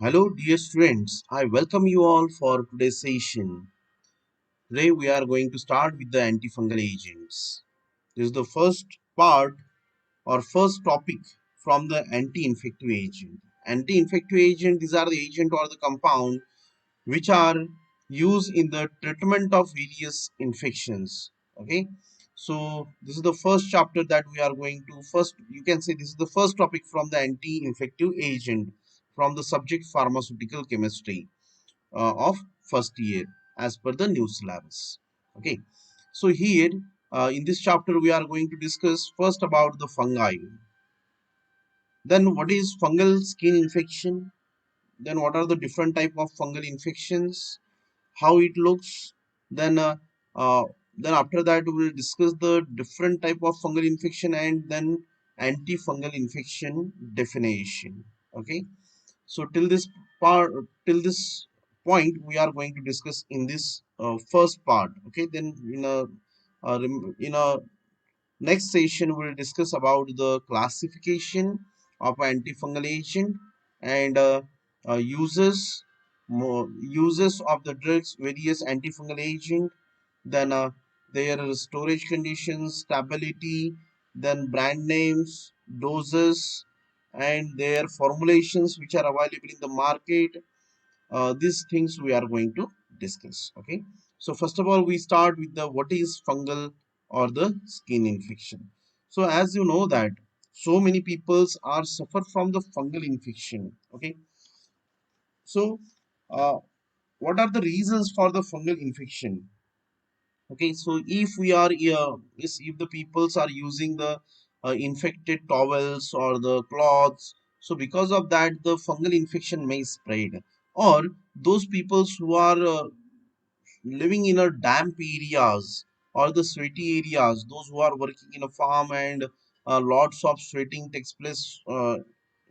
Hello, dear students. I welcome you all for today's session. Today, we are going to start with the antifungal agents. This is the first part or first topic from the anti-infective agent. Anti-infective agent, these are the agent or the compound which are used in the treatment of various infections. Okay, so this is the first chapter that we are going to first. You can say this is the first topic from the anti-infective agent from the subject pharmaceutical chemistry of first year as per the new syllabus. Okay, so here in this chapter we are going to discuss first about the fungi, then what is fungal skin infection, then what are the different type of fungal infections, how it looks, then uh, then after that we will discuss the different type of fungal infection and then antifungal infection definition. Okay, so part till this point we are going to discuss in this first part. Okay, then in a next session we will discuss about the classification of antifungal agent and uses of the drugs, various antifungal agent, then their storage conditions, stability, then brand names, doses, and their formulations which are available in the market. These things we are going to discuss. Okay, so first of all we start with the what is fungal or the skin infection. So as you know that so many peoples are suffer from the fungal infection. Okay, so uh, what are the reasons for the fungal infection? Okay, so if we are if the peoples are using the infected towels or the cloths, so because of that the fungal infection may spread, or those peoples who are living in a damp areas or the sweaty areas, those who are working in a farm and lots of sweating takes place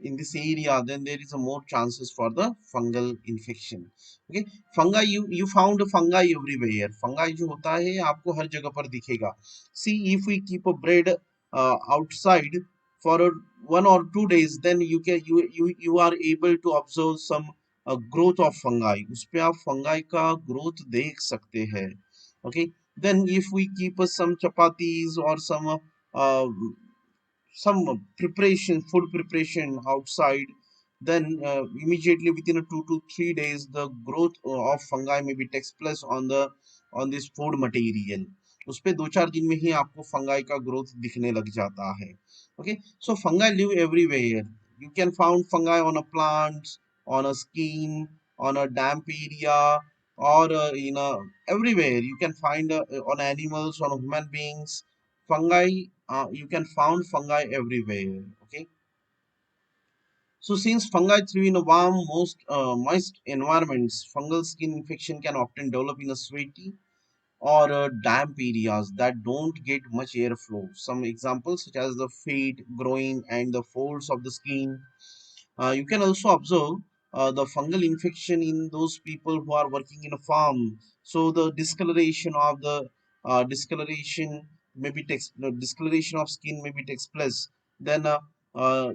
in this area, then there is a more chances for the fungal infection. Okay, fungi, you found fungi everywhere. Fungi जो होता है आपको हर जगह पर दिखेगा. See, if we keep a bread outside for 1 or 2 days, then you are able to observe some growth of fungi. उस पे आप fungi का growth देख सकते हैं. Okay, then if we keep some chapatis or uh, some preparation, food preparation outside, then immediately within a 2 to 3 days the growth of fungi maybe takes place on this food material. उस पे 2 4 दिन में ही आपको fungi का growth दिखने लग जाता है. Okay, so fungi live everywhere. You can find fungi on a plants, on a skin, on a damp area, or everywhere. You can find on animals, on human beings. Fungi, you can find fungi everywhere. Okay, so since fungi thrive in a warm, most moist environments, fungal skin infection can often develop in a sweaty or damp areas that don't get much airflow. Some examples such as the feet, groin, and the folds of the skin. You can also observe the fungal infection in those people who are working in a farm. So the discoloration of the discoloration of skin maybe takes place. Then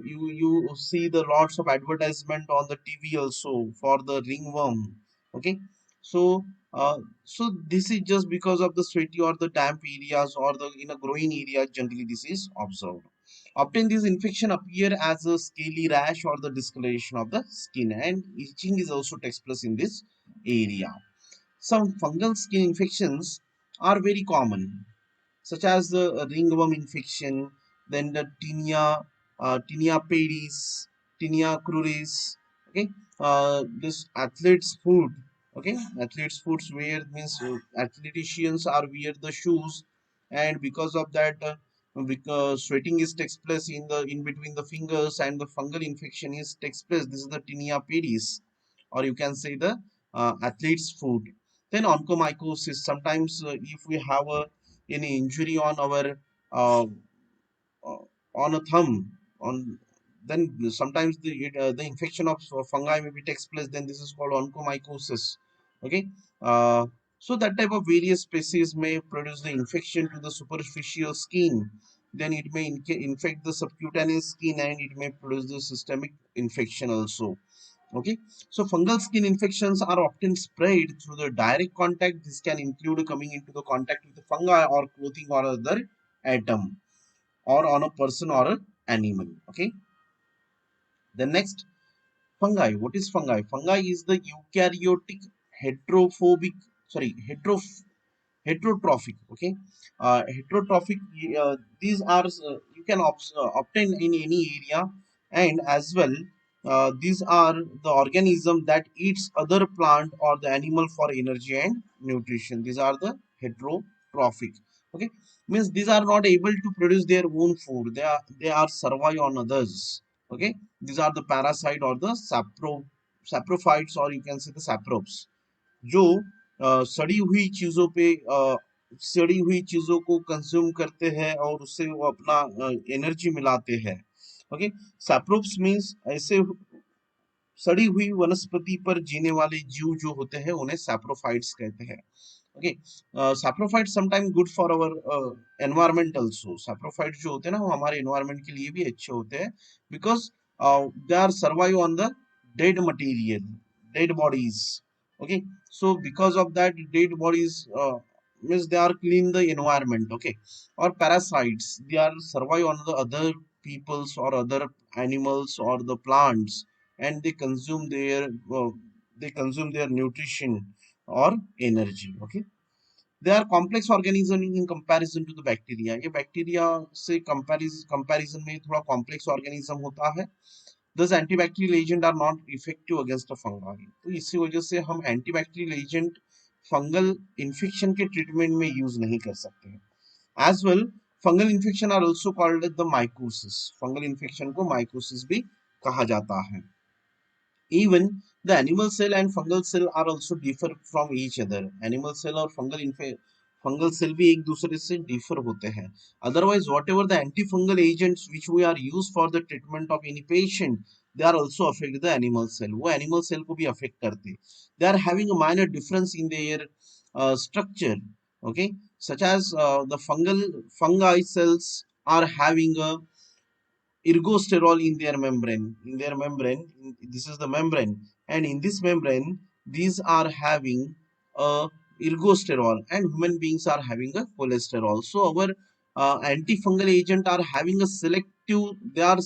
you see the lots of advertisement on the TV also for the ringworm. Okay, so this is just because of the sweaty or the damp areas or the in a growing area. Generally, this is observed. Often this infection appear as a scaly rash or the discoloration of the skin, and itching is also takes place in this area. Some fungal skin infections are very common, such as the ringworm infection, then the tinea pedis, tinea cruris. Okay, this athlete's foot. Okay, athlete's foot wear means athleticians are wear the shoes, and because of that, because sweating is takes place in between the fingers, and the fungal infection is takes place. This is the tinea pedis, or you can say the athlete's foot. Then onychomycosis. Sometimes if we have any injury on our uh, uh, on a thumb, on then sometimes the infection of fungi maybe takes place, then this is called onychomycosis. Okay, so that type of various species may produce the infection to the superficial skin, then it may infect the subcutaneous skin, and it may produce the systemic infection also. Okay, so fungal skin infections are often spread through the direct contact. This can include coming into the contact with the fungi or clothing or other atom, or on a person or an animal. Okay, the next, fungi. What is fungi? Fungi is the eukaryotic heterophobic, sorry, heterotrophic. Okay, heterotrophic, these are you can obtain in any area, and as well these are the organism that eats other plant or the animal for energy and nutrition. These are the heterotrophic. Okay, means these are not able to produce their own food, they are survive on others. Okay, these are the parasite or the saprophytes, or you can say the saprops, जो सड़ी हुई चीजों पे सड़ी हुई चीजों को consume करते हैं और उससे वो अपना एनर्जी मिलाते हैं. ओके, सैप्रोप्स मींस ऐसे सड़ी हुई वनस्पति पर जीने वाले जीव जो होते हैं उन्हें सैप्रोफाइट्स कहते हैं. Okay, saprophytes sometime good for our environment also. Saprophytes जो होते हैं ना वो हमारे एनवायरमेंट के लिए भी अच्छे होते हैं, because they are survive on the dead material, dead bodies. Okay, so because of that dead bodies means they are clean the environment. Okay, or parasites, they are survive on the other peoples or other animals or the plants, and uh, they consume their nutrition or energy. Okay, they are complex organism in comparison to the bacteria. ये bacteria से comparison में थोड़ा complex organism होता है. Thus antibacterial agent are not effective against the fungi. तो इसी वजह से हम एंटीबैक्टीरियल एजेंट फंगल इन्फेक्शन के ट्रीटमेंट में यूज नहीं कर सकते हैं. As well, fungal infection are also called the mycosis. Fungal infection को माइकोसिस भी कहा जाता है. Even the animal cell and fungal cell are also differ from each other. Animal cell और fungal cell भी एक दूसरे से differ होते हैं. Otherwise, whatever the antifungal agents which we are used for the treatment of any patient, they are also affect the animal cell. वो animal cell को भी affect करते. They are having a minor difference in their structure. Okay, such as the fungi cells are having a ergosterol in their membrane. This is the membrane, and in this membrane these are having a ergosterol, and human beings are having a cholesterol. So our antifungal agent are having a selective, they are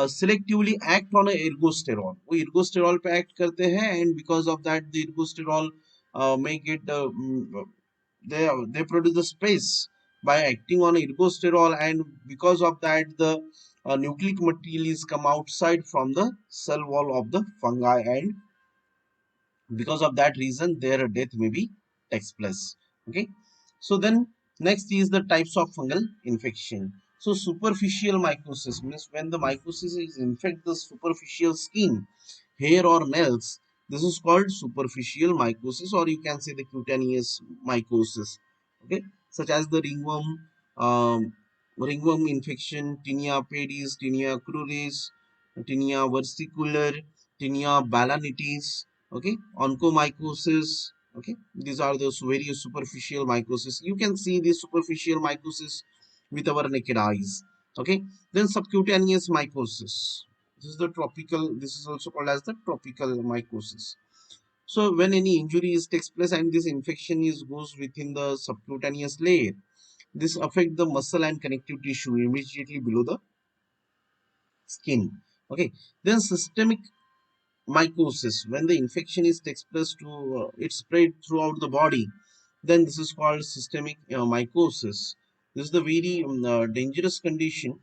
selectively act on a ergosterol. वो ergosterol पे act करते हैं, and because of that the ergosterol make it they produce the space by acting on ergosterol, and because of that the nucleic material is come outside from the cell wall of the fungi, and because of that reason their death may be takes place. Okay, so then next is the types of fungal infection. So superficial mycosis means when the mycosis is infect the superficial skin, hair or nails, this is called superficial mycosis, or you can say the cutaneous mycosis. Okay, such as the ringworm infection, tinea pedis, tinea cruris, tinea versicolor, tinea balanitis. Okay, onychomycosis. Okay, these are those various superficial mycosis. You can see the superficial mycosis with our naked eyes. Okay, then subcutaneous mycosis, this is the tropical, this is also called as the tropical mycosis. So when any injury is takes place and this infection is goes within the subcutaneous layer, this affect the muscle and connective tissue immediately below the skin. Okay, then systemic mycosis, when the infection is takes place to it spread throughout the body, then this is called systemic mycosis. This is the very dangerous condition.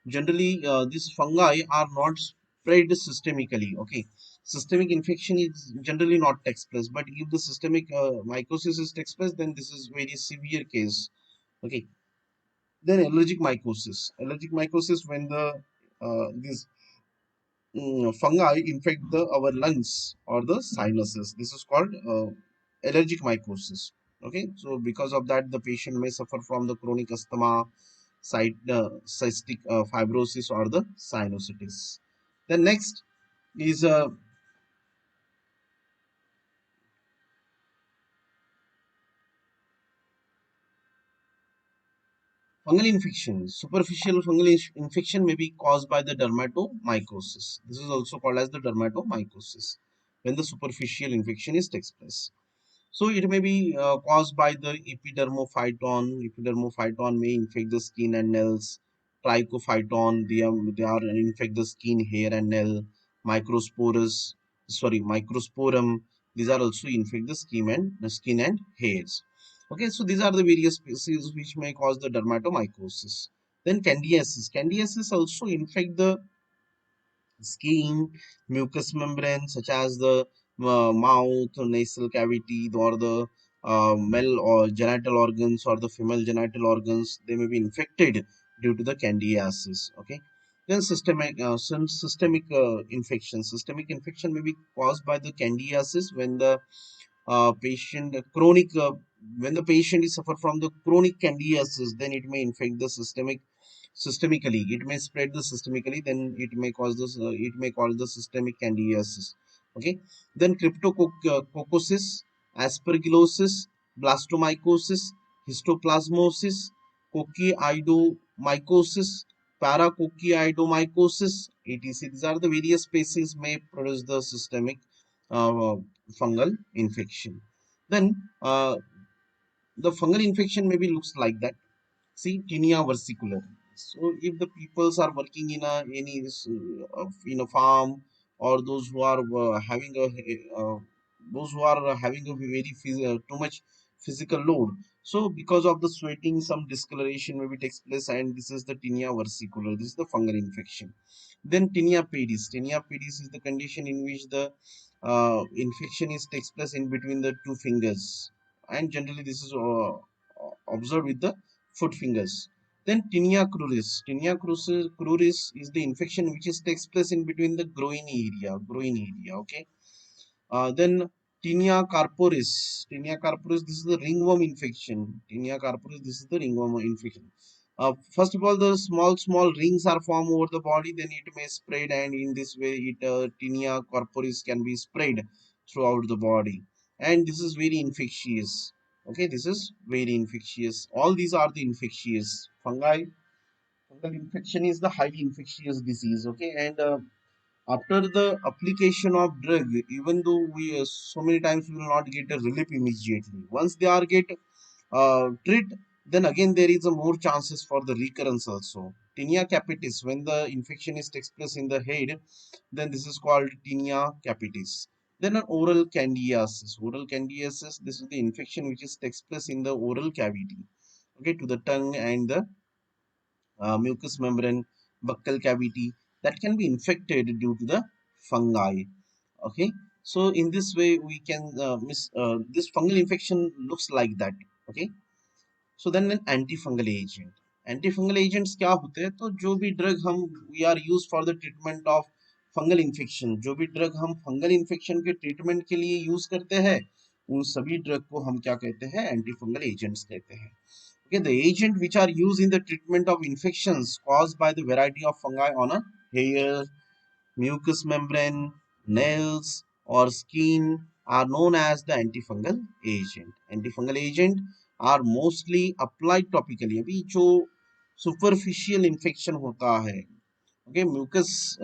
Generally these fungi are not spread systemically. Okay, systemic infection is generally not takes place, but if the systemic mycosis is takes place, then this is very severe case. Okay, then allergic mycosis, when the this fungi infect our lungs or the sinuses. This is called allergic mycosis. Okay, so because of that, the patient may suffer from the chronic asthma, cystic fibrosis, or the sinusitis. The next is Fungal infection. Superficial fungal infection may be caused by the dermatomycosis. This is also called as the dermatomycosis when the superficial infection is takes place. So it may be caused by the epidermophyton. Epidermophyton may infect the skin and nails. Trichophyton, they are infect the skin, hair and nail. Microsporum. These are also infect the skin and hairs. Okay, so these are the various species which may cause the dermatomycosis. Then candidiasis. Candidiasis also infect the skin, mucous membrane such as the mouth, nasal cavity, or the male or genital organs or the female genital organs. They may be infected due to the candidiasis. Okay. Then systemic infection may be caused by the candidiasis when the patient chronic when the patient is suffer from the chronic candidiasis, then it may infect the systemically, it may spread the systemically, then it may cause the systemic candidiasis. Okay. Then cryptococcus, aspergillosis, blastomycosis, histoplasmosis, coccidioidomycosis, paracoccidioidomycosis, etc. These are the various species may produce the systemic uh, fungal infection. Then the fungal infection maybe looks like that. See, tinea versicolor. So, if the peoples are working in in a farm, or those who are having a too much physical load, so because of the sweating, some discoloration maybe takes place, and this is the tinea versicolor. This is the fungal infection. Then tinea pedis. Tinea pedis is the condition in which the infection is takes place in between the two fingers, and generally this is observed with the foot fingers. Then tinea cruris. Cruris is the infection which is takes place in between the groin area. Okay. Then tinea corporis. Tinea corporis. This is the ringworm infection. Tinea corporis. This is the ringworm infection. First of all, the small rings are formed over the body. Then it may spread, and in this way, tinea corporis can be spread throughout the body. And this is very infectious. Okay, this is very infectious. All these are the infectious fungal infection is the highly infectious disease. Okay, and after the application of drug, even though we so many times we will not get a relief immediately, once they are get treat, then again there is a more chances for the recurrence also. Tinea capitis, when the infection is takes place in the head, then this is called tinea capitis. Then an oral candidiasis, this is the infection which is takes place in the oral cavity, okay, to the tongue and the mucous membrane, buccal cavity, that can be infected due to the fungi. Okay, so in this way we can this fungal infection looks like that. Okay. So then an antifungal agent. Antifungal agents क्या होते हैं? तो जो भी drug हम we are used for the treatment of fungal infection, जो भी drug हम फंगल इन्फेक्शन के ट्रीटमेंट के लिए यूज करते हैं, उन सभी ड्रग को हम क्या कहते हैं? एंटीफंगल एजेंट्स कहते हैं. Okay, the agent which are used in the treatment of infections caused by the variety of fungi on a hair, mucous membrane, nails, or skin are known as the antifungal agent. Antifungal agent are mostly applied topically. अभी जो superficial infection होता है, okay, mucus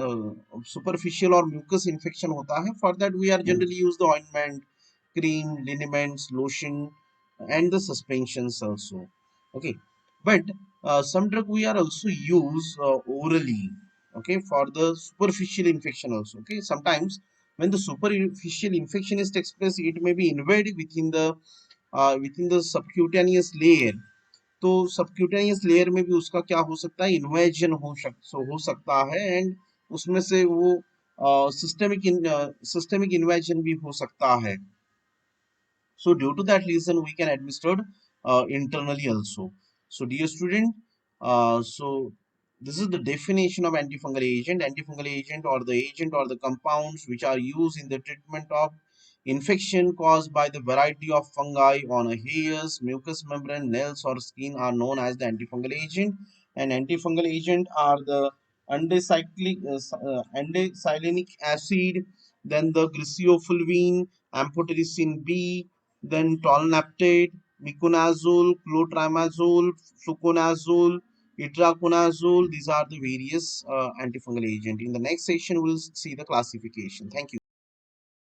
superficial or mucus infection होता है, for that we are generally use the ointment, cream, liniments, lotion, and the suspensions also. Okay, but some drug we are also use orally. Okay, for the superficial infection also. Okay, sometimes when the superficial infection is takes place, it may be invaded within the subcutaneous layer. तो subcutaneous layer में भी उसका क्या हो सकता है? Invasion हो सकता है, एंड उसमें से वो सिस्टेमिक इन्वेजन भी हो सकता है. So due to that reason, we can administer internally also. So dear student, so this is the definition of antifungal agent. Antifungal agent or the agent or the compounds which are used in the treatment of infection caused by the variety of fungi on a hairs, mucous membrane, nails or skin are known as the antifungal agent. And antifungal agent are the andecyclic acid, then the griseofulvine, amphotericin B, then tolnaptade, miconazole, clotrimazole, fluconazole, itraconazole. These are the various antifungal agent. In the next section, we'll see the classification. Thank you.